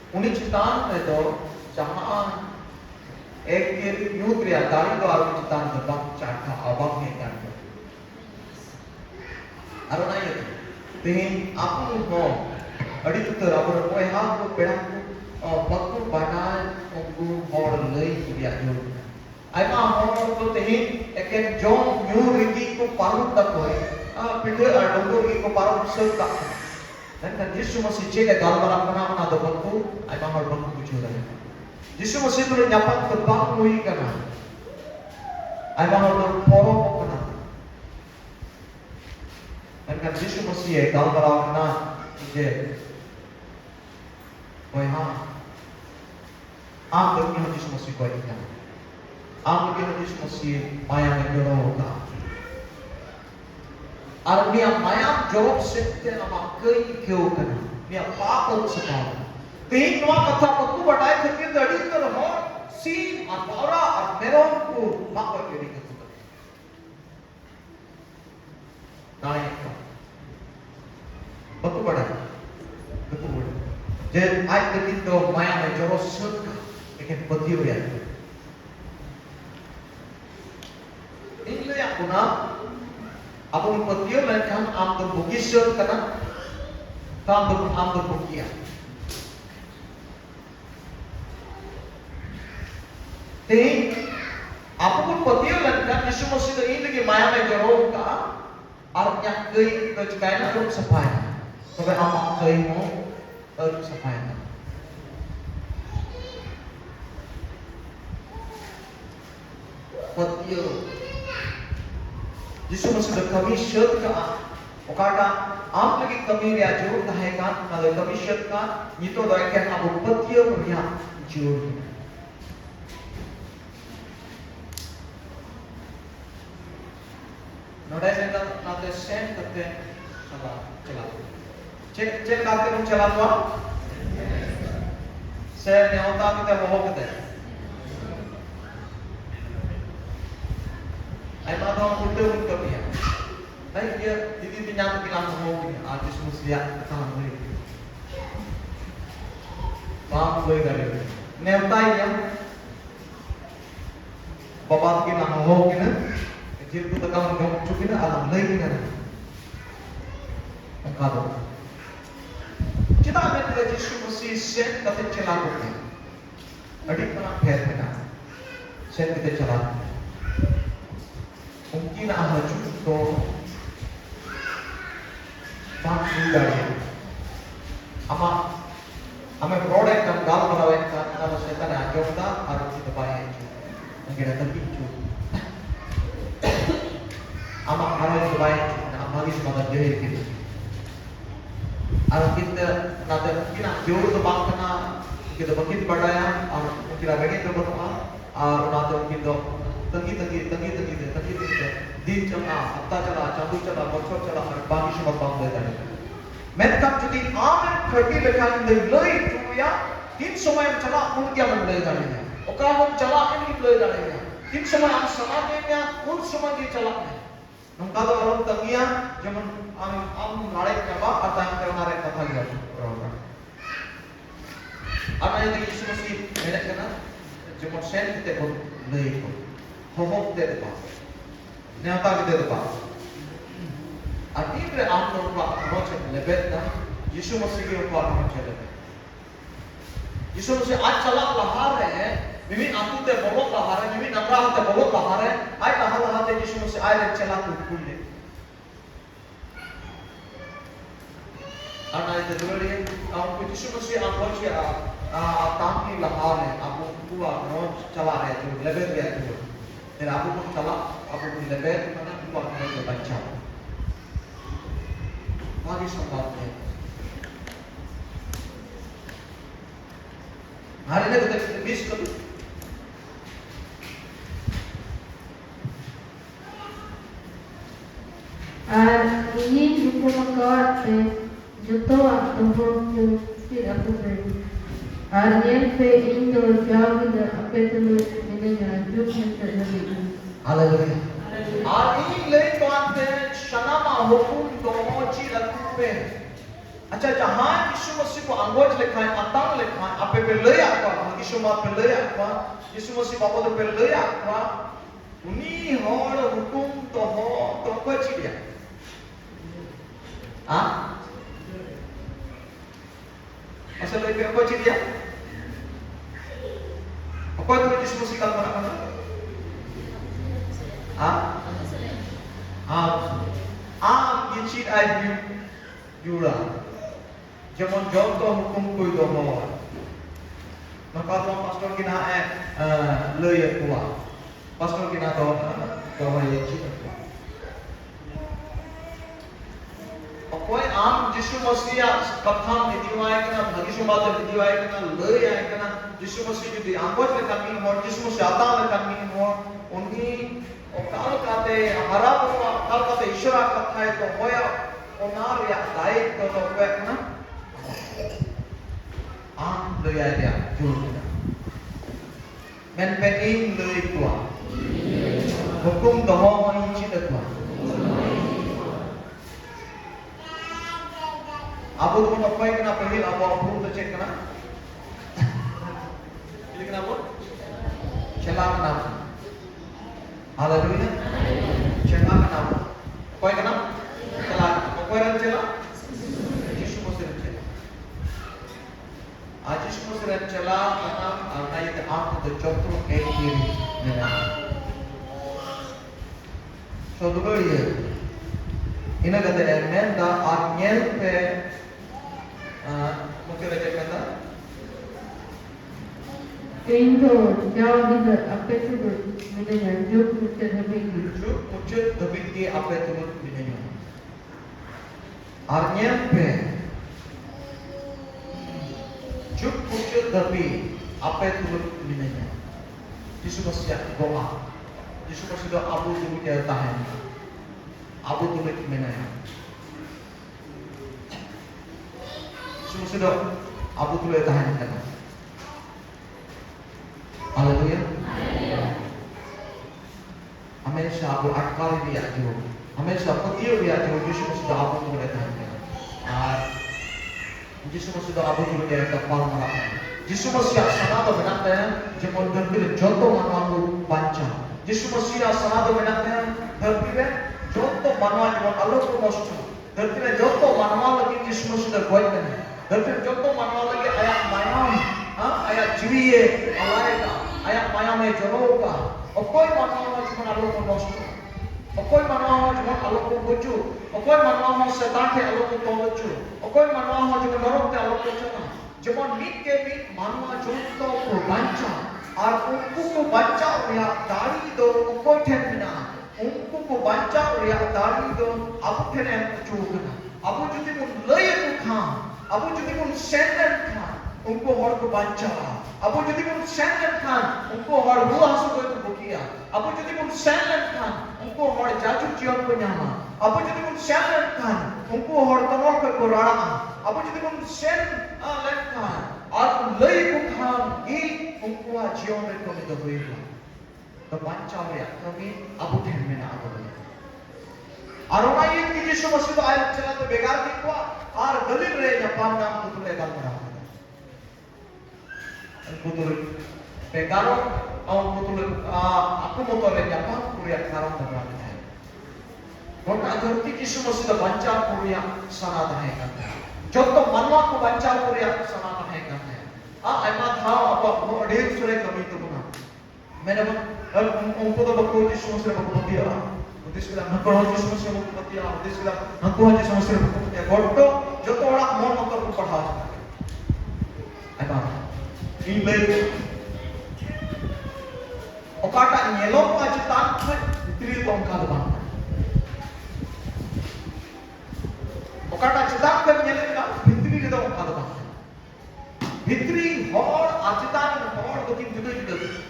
Uni citaan itu jangan ekir nyutria dari doa citaan tebak cakap abang ni kan. Aruna itu, tingin aku mau, adi tu terapur aku aku pedang bakul banal aku orang lei dia jauh. Aima orang tu tingin ekir jom nyuriki ku parut tak koi, pindah donggur ki ku parut serta. Dan kan Yesus masih cek galbaran kana ana do bakku ai mahal bakku bujuran. Yesus masih tu nyapan terbang mui kana. Ai mahal poro kana. Dan kan Yesus masih galbaran kana je. Oi ha. Am do Yesus masih koi kana. Am do Yesus masih maya ngero ka. Arnia mayam jawab sette nama kei kyo kana nia paapal sekali ting noa kata aku badai kerja dari terhor si atara meron ku makar jadi ketuka naik aku badai jadi ai kerja tu mayam jawab sette ikan petiu ya ini yang kuna Aku berpikir mereka ambil bukisir karena kamu ambil bukia. Tapi aku berpikir mereka Yesus masih ini lagi maya menjauh ka artinya kei kecikain aku sepai. Tapi amak kei mau aku sepai. Berpikir Yesus masih kami syurga ka okada आप लगे कमी रे जोर है का ना कमी शब्द का ये तो दया के आप उपत्तियों में या जोर नोटिस करना ना तो सेंड करते चला चेक करते हम चला तो सेंड नहीं होता तो वो होते आई बात हम उल्टे भी है नहीं dia jadi dinyam bilang ngomong gini artis muslihat ketahuan gue paham gue gak ada neutai ya bapak bilang ngomong gini kecil tuh tekan ngomong cukup alam lagi kan engkau kita ambil dari Yesus Mesih sen kata celaku adik pernah berkata sen kita celaku mungkin ada cukup Bangsa dari, ama produk yang galau merawat kan, kalau saya tanya jomda harus kita bayar itu, mungkin ada pintu, ama harus kita bayar itu, ama lagi semangat jahit gitu, harus kita nanti kita jauh tu bangkana kita begitu berdaya, kita begitu berdoa, nanti kita tenggi दिन चला हफ्ता चला चालू चला बच्चों चला और बाकी सब काम देता है मैं तब जुदी आमर खड़ी लेखाई लई टूया तीन समय चला उन क्या मन ले जाने हैं ओका हम चला इनकी ले जाने हैं तीन समय हम समाज में उन समय की चला है नंका तो orang तंगिया जमन am नारे क्या आता है क्या नारे कथा क्या बराबर अब मैं ये किसी मसीह मैंने कहना जमन सेंट ते को ले को हो ते दे Nyata kita depan. Artinya am no pa macam lebet na Yesus masih ke pa macam lebet. Yesus masih आज चला लहार है मिमी आतु ते बोलो लहार है मिमी नम्रा ते बोलो लहार है आज लहार ते Yesus masih आए चला कुल ले. Anak itu dulu dia, aku Yesus masih aku sih tangki Lahar है aku tua no चला है जो lebet dia itu. Dan aku pun salah, aku pun lebih karena buat mereka baca. Lagi sebabnya. Hari ini kita miss kali. Ini juga mengawat juto atau home tidak perlu. Arnya pe indo jauh dan apa itu ini juga terjadi. Haleluya. Ini lagi baat shana ma hukum domo chi lakupe. अच्छा जहां यीशु मसीह को अंगोज लेखान atang लेखान ape pe lay apa yीशु मा pe lay apa यीशु मसीह बाबा तो pe lay apa uni hor hukum to ko chi dia ah asal lay ko chi dia apa tu यीशु मसीह का mana ये चीज आज जुड़ा जेमन जोतो हुकुम कोई दो हो maka tuan pastor kina lay kuwa pastor kina to ye chit कोई आम यीशु मसीह कथा में दिवाए कना भविष्य बात में दिवाए कना लय आए कना यीशु मसीह जो आंगोज में कमी हो यीशु मसीह आता में कमी हो उन्हीं काल काते हरा बुआ काल काते ईश्वर कथा है तो होया ओनार या दायित्व तो होया ना आम लय आए dia jujur men pening lay kuwa hukum doho ni chit kuwa Abu tu pun apa yang kena pergi abu tu cek kena. Jadi kenapa? Celah kenapa? Haleluya. Celah kenapa? Apa yang kena? Celah. Apa yang celah? Yesus Kristus celah. Yesus Kristus celah karena ayat aku tu contoh kiri mana. So dulu dia. Ini kata Amen dah arnyel pe mungkin baca kata Kendo jauh kita apa itu mendengar juk muncul habis apa itu mendengar arnya pe juk muncul habis apa itu mendengar Yesus Kristus doa Yesus Kristus doa Abu tu dia tahan Abu tu mendengar sudah Abu Tulay tahan kita. Haleluya. हमेशा Abu Akal dia जो हमेशा पतियों dia जो यीशु मसीह Abu Tulay tahan kita. यीशु मसीह Abu Tulay kepala malah. यीशु मसीह sana तो बनाते हैं जब धरती में जोतो मनवा को बांचा. यीशु मसीह sana तो बनाते हैं धरती में जोतो मनवा जो अलग को नष्ट. धरती में जोतो मनवा लगी यीशु मसीह गोद में Tapi contoh mana lagi ayat mayam, ayat jiwie, alaika, ayat mayam joroka. Okoi mana cuma alok konosto, okoi mana cuma alok kobuju, okoi mana setan ke alok kobuju, okoi mana cuma norok ke alok kobuju. Cuma mit ke mit mana contoh berbanca, ar unku ko banca ria dari do okoi termina, unku ko banca ria dari do abu teren kucukna, abu jadi pun lay kukha. Abu jadi pun senden kan, उनको हर को बच्चा. Abu jadi pun senden kan, उनको हर रुआ सुबह को Bukiya. Abu jadi pun senden kan, उनको हर जाचु चियन को Nyama. Abu jadi pun senden kan, उनको हर तमोर को corona. Abu jadi pun senden kan, और लय को खान ये उनको आजीवन में को निकल हुई है. तो बच्चा हो या कभी Abu ठहर में ना आते. Aroma ये कि यीशु मसीह तो आयल चला तो बेकार की को आर दलिल रहे जापान नाम पुतले का मरा पुतले बेकारो और पुतले आपको मोटोले जापान पूरी कारण बना है और अगर कि यीशु मसीह तो बच्चा पूरी सनाद है करता है जब तो मनवा को बच्चा पूरी सनाद है करता है ऐमा था अब ढेर सारे कमी तो बना मैंने उनको तो बकरो यीशु मसीह को बतिया Disculah, nakor Yesus Kristus mau kepatia, disculah, nakor Yesus Kristus mau kepatia. Gordo, joto orang mau motor ku padha. Apa? Ini okata nyelok ka citan khat ditri tongka depan. Okata citan khat nyelok ka ditri ke tongka depan. Ditri hor acitan hor dokin juda-juda.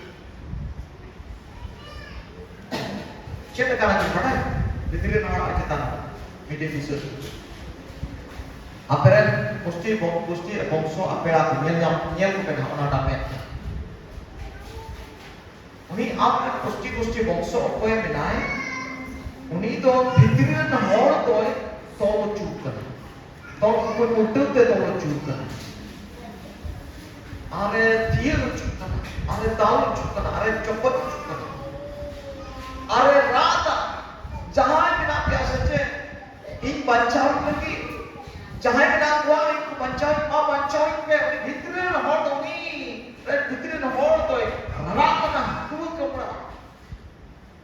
Siapa cara kita? Ditiri nama kita, media visual. Aperen posti bongso apera nyel bukan orang dapat. Uni apa posti bongso apa yang menai? Uni itu ditiri nama orang tu tolong cukup. Tolong pun utuh te tolong juga. Are dia juga, are tahu juga, are cepat juga. Are rata, jangan bina biasa je. In bancau lagi, jangan bina kuah in bancau ke, bintri na hor tu ni, bintri na hor tu, rata na tu kepala.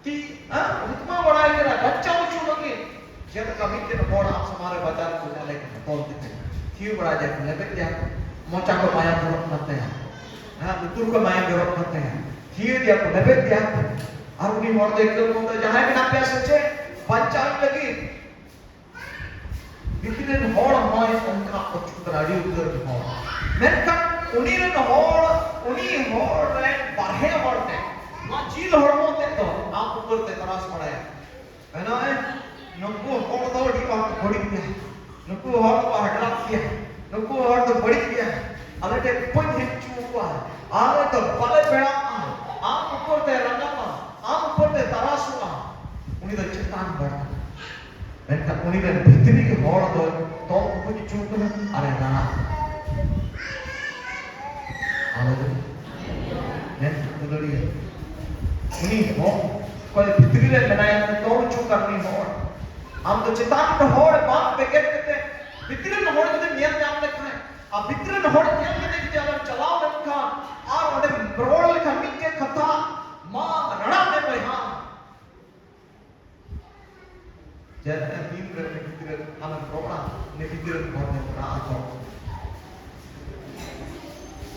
Ti, utma बड़ा है ना बच्चा उच्चू लगे जब कभी दिन board आप हमारे बाजार को डाले के तौल देते हैं क्यों बड़ा जाए लेकिन क्या मोचा को माया गौरव करते हैं बुतुर को माया गौरव करते हैं क्यों दिया को लेकिन क्या आरुनी मोड़ देख लो मोड़ जहाँ भी ना प्यास से बच्चा लगी बिल्कुल होड़ हमारे उनका कुछ कराड़ी उधर होड़ मैं का उन्हीं होड़ रे बाहे होड़ ने ना जील होड़ मोते तो आप ऊपर ते तरास पड़ा है ना नुक्कू होड़ तो डी बात बड़ी किया नुक्कू होड़ तो हटला किया नुक्कू होड़ तो बड़ी किया अरे ते कोई हिट चुका है आरे तो बाले बेड़ा आप ऊपर ते रंगा आप ऊपर ते तरास हुआ उन्हीं तो चितान बढ़ा मैं का उन्हीं ने भीतरी के होड़ तो कुछ चुका अरे ना आले मैं तो लड़ी उन्हीं हो कोई भीतरी ले बनाया तो चुका करनी होड़ हम तो चितान में होड़ बात पे कहते भीतरी में होड़ के नियम जान रखा है अब भीतरी में होड़ नियम के देखते अगर चलाओ रखा और उन्हें ब्रोल लिखा मिक्के कथा माँ रड़ा में कोई हाँ जैसे तीन ग्रह में भीतरी हमें ब्रोड़ा ने भीतरी में होड़ में रड़ा तो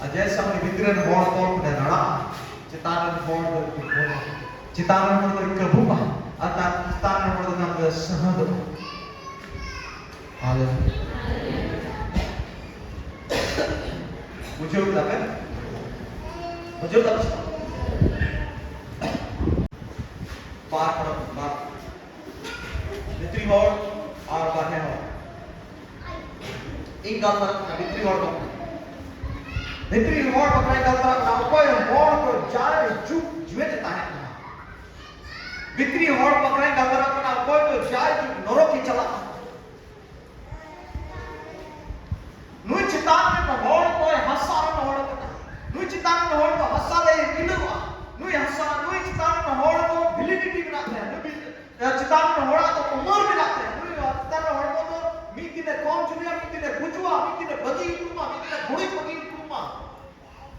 अजय सामने भीतरी में होड़ तो उन्हें रड़ा चितान में होड़ तो चितान में होड़ तो कबूबा अतः चितान में होड़ तो नाम सहद हालेलुया मुझे उतार बार भीतरी होड़ और बाहर होड़ इन गाल पर भीतरी होड़ पकड़े गाल पर ना कोई होड़ को जाए चुप जुए देता है भीतरी होड़ पकड़े गाल पर ना कोई को जाए चुप नरो की चला नुई चितान में होड़ कोई हंसा में होड़ नुई चितान में होड़ तो हंसा ले मिलवा नुई चितान में होड़ तो वैलिडिटी बनाते हैं नुई चितान में होड़ा तो उम्र बनाते हैं नुई चितान में होड़ तो मीकी ने कौन चुनिया मीकी ने बुझवा मीकी ने बगी कुमा मीकी ने घोड़ी पगी कुमा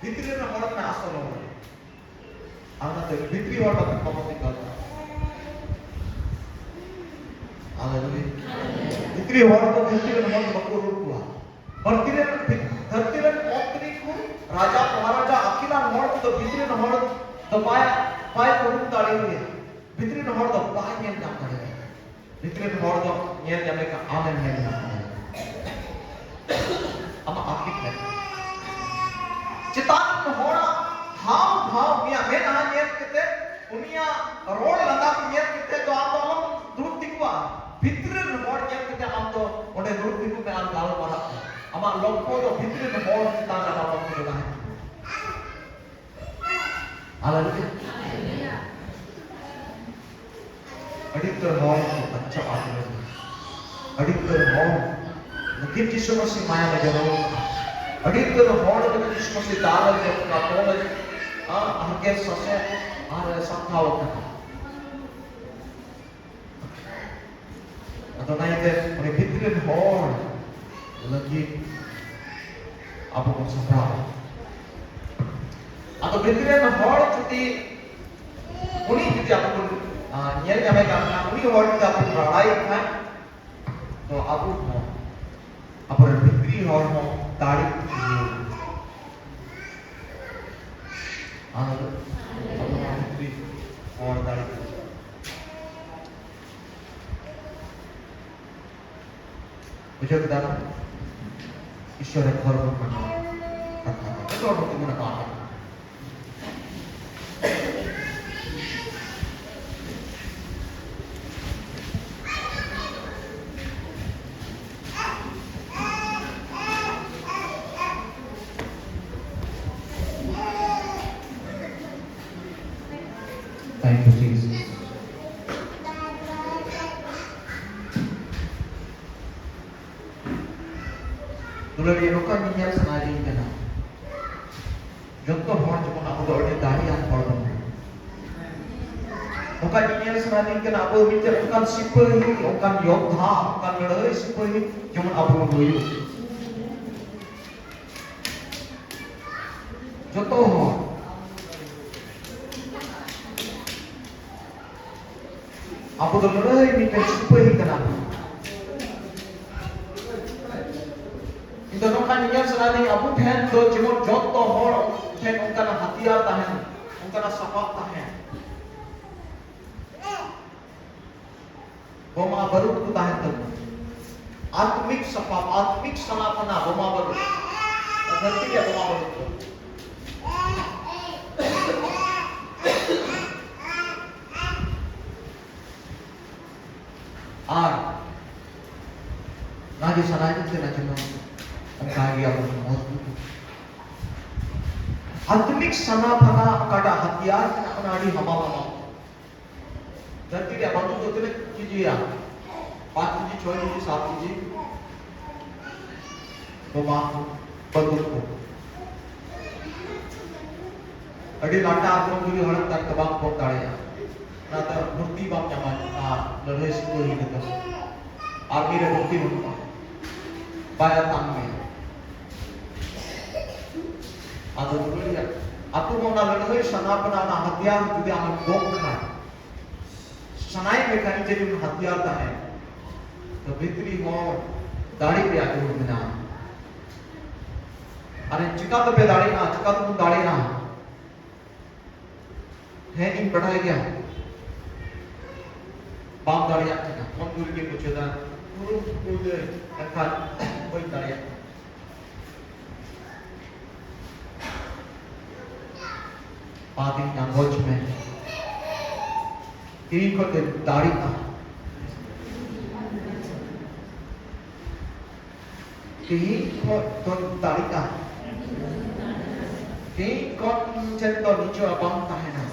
भीतरी में होड़ में आसल हो आना तो भीतरी होड़ तो कम निकलता हालेलुया भीतरी होड़ तो भीतरी में होड़ बको रूप हुआ धरती में मोक्तनी को राजा महाराजा अकेला नहर तो भीतरी नहर तो पाए को रूप डाली हुई है भीतरी नहर तो पाए नियम नाम करेगा भीतरी नहर तो नियम जाने का आनंद नियम नाम करेगा हम आपकी है चितान नहर हाव भाव मिया में ना नियम किते उनिया रोड लगा नियम किते तो आप तो हम दूर दिखवा भीतरी नहर नियम किते हम तो उन्हें दूर दिखु में आप गाल मारा अमा लोग को तो भीतरी में होड़ चितान रहा लोग को जोड़ा है हालेलुया अडिक्टर होड़ को अच्छा बात है अडिक्टर होड़ लेकिन यीशु मसीह माया में जरूर अडिक्टर होड़ को यीशु मसीह दाल के अपना तोड़ आगे ससे और संभाव करता atau naik ke oleh भीतरी होड़ lagi apa pun sebab atau भीतरी होड़ cuti उन्हीं cuti apa pun nyari kami karena उन्हीं होड़ cuti apa pun लड़ाई है तो आपको apa भीतरी होड़ में ताड़ी भीतरी होड़ ताड़ी मुझे बता ईश्वर घर को करना itu orang itu mana kau Thank you Jesus दुलारी नोका नियल सनारी कना जोतो हॉर्न जमन आबो दो अडी दाहियान हॉर्न नोका नियल सनारी कना आबो मिटर उनकान सिपाही उनकान योद्धा उनकान लड़ाई सिपाही जमन आबो लोयो जोतो हॉर्न आबो दो लड़ाई मिटर सिपाही कना इधर नोका नियल सनारी आबो ठेन दो जमन जोतो हॉर्न ठेन उनकान हथियार ताहेन उनकान सपाप ताहेन बोमा बारूद को ताहेन तब आत्मिक सपाप आत्मिक सनातना बोमा बारूद धरती के बोमा बारूद को आर नाजी सनाजी से नचनो उनका गया मौत आत्मिक सनातना काटा हथियार अपनाड़ी हमारा धरती के बंधु तो तेरे कीजिए आप 5 कीजिए 6 कीजिए 7 कीजिए तो माँ बंधु को अड़ी लाटा आत्रों के लिए हड़प तक तबाक बहुत ताड़े हैं ना तो मूर्ति बाप जमान लड़े से कोई नहीं करता आर्मी रे मूर्ति बनता बाया तांग में आदर बोलिए आपको मौना लड़े सनापना ना हथियार तुझे आमन बोक खा सनाई में कहीं जब उन हथियार ता है तो भीतरी हो दाढ़ी पे आके उड़ना अरे चिका तो पे दाढ़ी ना चिका तो दाढ़ी ना है इन बढ़ाया गया बाप दाढ़ी आके ना कौन दूर के पूछे था पूरे पूरे रखा कोई दाढ़ी पाती नांगोच में तीन को दाढ़ी का तीन को तो दाढ़ी का तीन को चल तो नीचे अबांग का है ना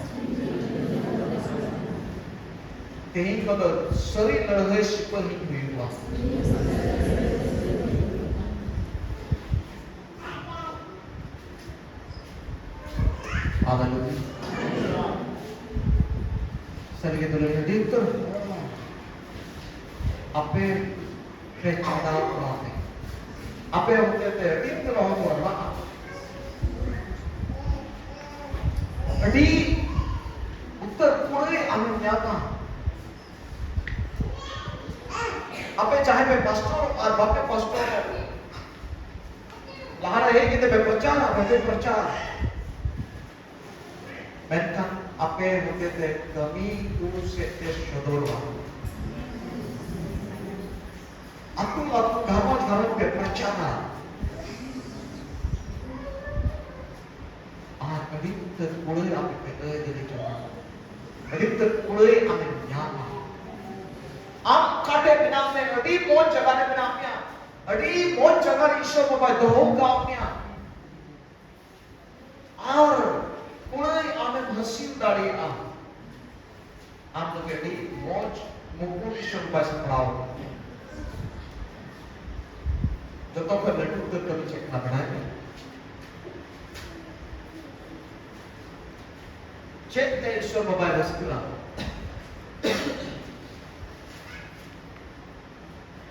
तीन को तो शरीर लड़े शिपर ही हुई हुआ आधा लोग सरिये तो लेने देख तो आपे पेचना कराते आपे होते थे देख तो रहो वरना अड़ी उत्तर पूरे अनुन्याता आपे चाहे पे पास्टर और बापे पास्टर लहरा है कि ते प्रचार Menkan apa yang kita kami urus itu sodorwa. Aku garam berpercaya. Kami terpulai apa kita jadi cuma. Kami terpulai apa nyama. Kade binamnya, adi mohon jaga binamnya, adi mohon jaga Isya bapak dohong kaumnya. Pune आमे हसीन दाड़ी आम लोग AD मौज मुकुट ईश्वर पास पढ़ाओ जब तक लड्डू तो कभी चेक ना बनाए चेक ते ईश्वर बाबा रसगुल्ला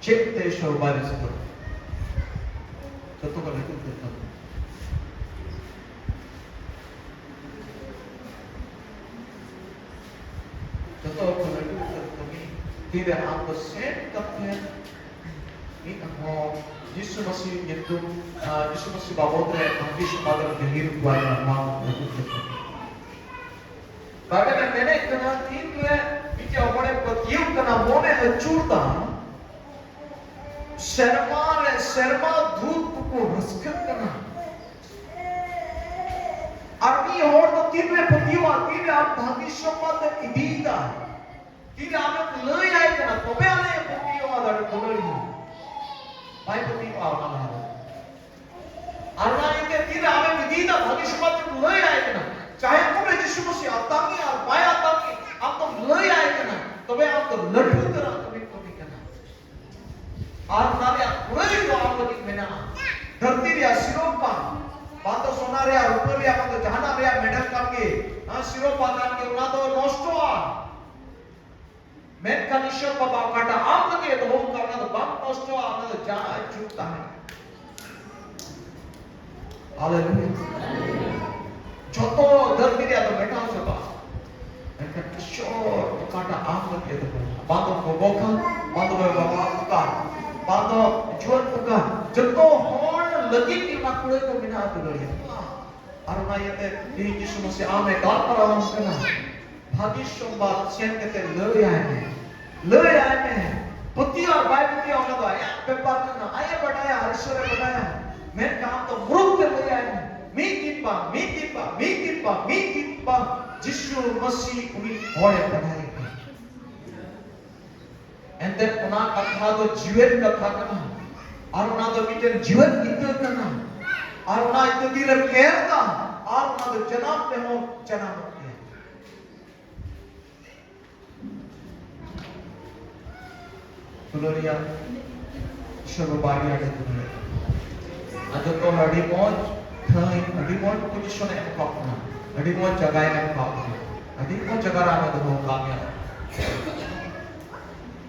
चेक ते ईश्वर बाबा रसगुल्ला जब तक लड्डू तो Contoh penduduk kami tidak apa sen tapi ini kalau Yesus masih nyentuh Yesus masih bawa dia habis pada diri kuat mau Bagaimana nenek kena ini bicara orang petiup kena mone hancurta serma दूध को रसकर कना Army hor तीन में petiup तीन आप भाग्य मत इदीदा तीन आप लय आए कना तो बे आने petiup आदर कोलरी भाई petiup आवना है आना इनके तीन आप इदीदा भाग्य मत लय आए कना चाहे कोई यीशु मसीह आतांगी और बाया आतांगी आप तो लय आए कना तो बे आप तो लड्डू तरह कभी कभी कना और नाले आप कोई तो आप लोग में ना dia apa tu jahana dia medal kami, siropa kami una tu nostoa. Med kan ishwar baba kata am lagi tu hum karna tu bam nostoa, una tu jana chukta hai. Hallelujah. Joto dharti dia tu medal siapa? Mereka ishwar kata am lagi tu. Bantu bobokan, bantu baba bukan, bantu jual bukan. Joto hor lagi di makhluk itu mina tu dia. Aruna yate di Yesus Masih ame dar param kana. Bhagi sombat sian kete lei आए पुती और भाई पुती होने दो आया व्यापार करना आया बढ़ाया हर्षों में बढ़ाया मैं काम तो मुरुक कर ले आए मी कीपा जिसु मसीह उन्हीं होड़े बढ़ाए and then उना कथा तो जीवन कथा करना और उना तो बीचन जीवन इतना करना और उना इतना दिल केरता और उना तो जनाब पे हो जनाब Gloria, Shuru Bari ada dunia. Ada tu hari mon, hari mon position yang kapna, hari mon jaga yang kapna, hari mon jaga ramai tu hong kamya.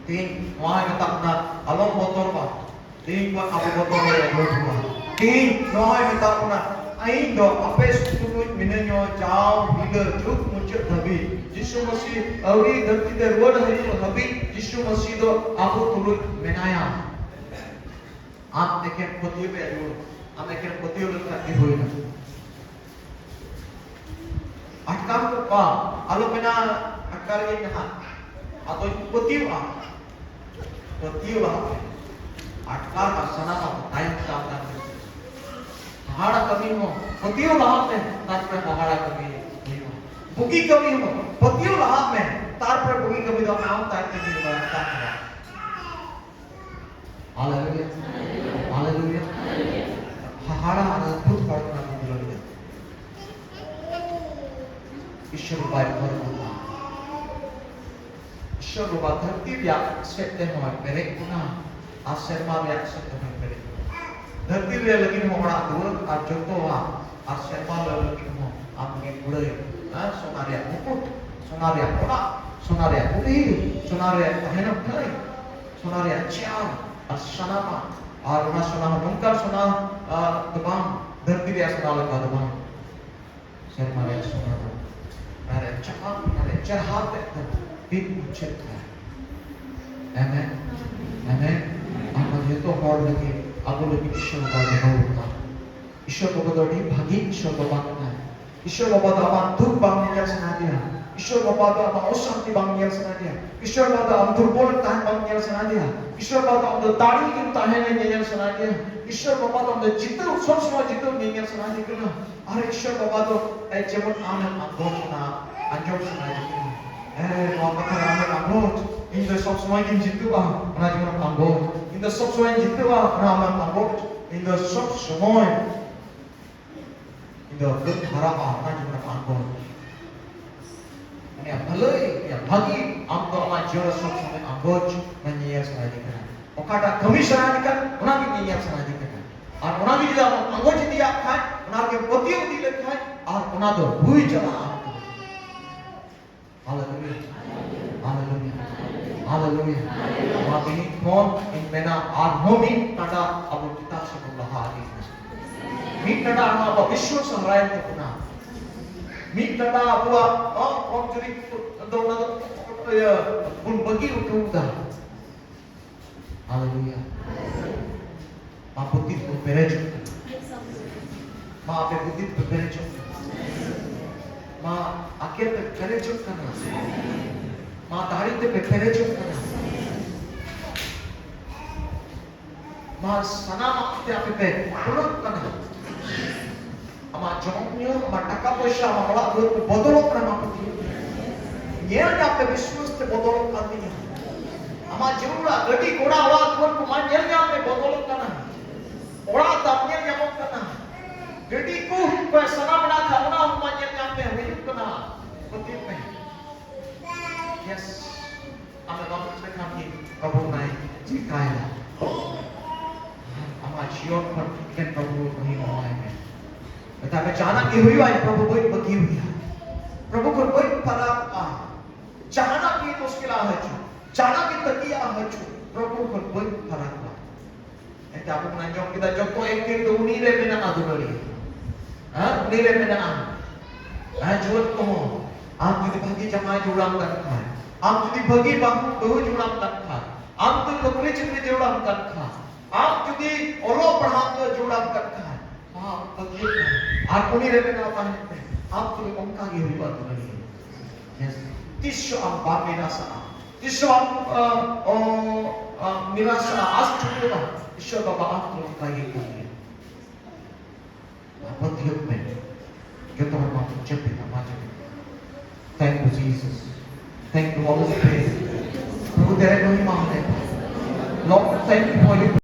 Tin, wah yang tak nak alam motor ba, tin wah abu motor yang berjuang. Tin, wah yang tak nak, ain do apes tulut minenyo jauh hilir juk muncul tapi. यीशु मसीह अवरी धरती पे road है तो अभी यीशु मसीह तो आपको तुलुक बनाया आप देखें पतियों पे रोड आप देखें पतियों लोग करती हुई ना अटकाम तो पा आलो बिना अटकार ये कहाँ आतो पतियों अटकार का सना का टाइम चाहता है हाड़ा कमी हो पतियों लाभ में तात्पर्य हाड़ा कमी बुकी कमी हो पतियों लाभ में तार पर बुकी कमी तो नाम तार के लिए बता है हालेलुया हाड़ा अद्भुत प्रार्थना की दुलारी ईश्वर बाय परम ईश्वर बाय धरती व्या सेट है हमारे मेरे गुना आश्चर्य व्या सेट है मेरे धरती व्या लगी हमारा दूर आज जो तो आश्चर्य व्या लगी हो आपके बुरे sonaria mukut, sonaria pola, sonaria putih, sonaria henok kai, sonaria ciao, asanama, aruna sonah mungkar sonah tebang, धरती भी ऐसा लगा तebang, sermaria sonah tu, नरे cakap, नरे cerhat itu, big cerita, amen, apa dia tu hor lagi, aku lagi Ishwar bagai hor, Ishwar bagai bagi Ishwar bagai ईश्वर बाबा तो आमान दुख बांगिया सना दिया ईश्वर बाबा तो आमान अशांति बांगिया सना दिया ईश्वर बाबा तो हम दुर्बल ताहन बांगिया सना दिया ईश्वर बाबा तो हम दाढ़ी की ताहन नियम सना दिया ईश्वर बाबा तो हम जितने उत्सव समय जितने नियम सना दिया ना अरे ईश्वर बाबा तो जेवन आनंद आगोचना अंजोचना दिया बाबा का आनंद आगोच इंद्र सब समय की जितने बा ना जेवन आगोच इंद्र सब समय जितने बा ना आनंद आगोच इंद्र सब समय इंद्र दुख हरा आना जीवन आगोच ini भले ya bagi amdo ama jora sok sampai agoch nanya sanadikan okada kami sanadikan unagi nanya sanadikan ar unagi jida agoch dia kan unagi potiu di lekhan ar unado hui jala haleluya ini kon in mena ar homi tada abu kita sebelum hari ini tada apa vishwa samraya puna Minta apa? Orang curi dona pun bagi untuk dah. Haleluya. Ma putih berberejo. Ma apa putih berberejo. Ma akhir berberejo kan. Ma dari te berberejo kan. Ma sana ma apa berberejo kan. Ama jomnya, ama taka paisa, ama orang tu bodolok nama putih. Nyel apa bisnis te bodolok kandinya. Ama jumlah gadi koda awak pun kuman nyel apa bodolok kana. Orang tapnya nyamuk kana. Gadi ku sana mana kana kuman nyel apa hidup kana. Putih me. Yes. Ama bapak kita kami kabur naik cikaya. Ama cion pun kan kabur ni mohon. Kita Tapi jangan kihui ay Prabhu boy bagiwi. Prabhu ko boy para jangan ki muskilah haju. Jangan ki takiya haju. Prabhu ko boy para ka. Ete aku menanjong kita joko ekir do unire menang adurali. Unire menang. Jual ko. Am jadi bagi jamaah julang kan kah. Am jadi bagi bahu julang kan kah. Am jadi nokri chukri julang kan kah. Am jadi olo paham julang kan kah. Bagi aku ni rebe na pan आप तो उनका ये भी बात नहीं है yes तिस्सो आप बाप निराशा तिस्सो आप निराशा आज चुकेगा ईश्वर बाबा आप तो उनका ये करिए apa tiap men kita hormat cepet nama cepet thank you Jesus thank you Holy Spirit Guru तेरे को ही मांगते Lord thank you for your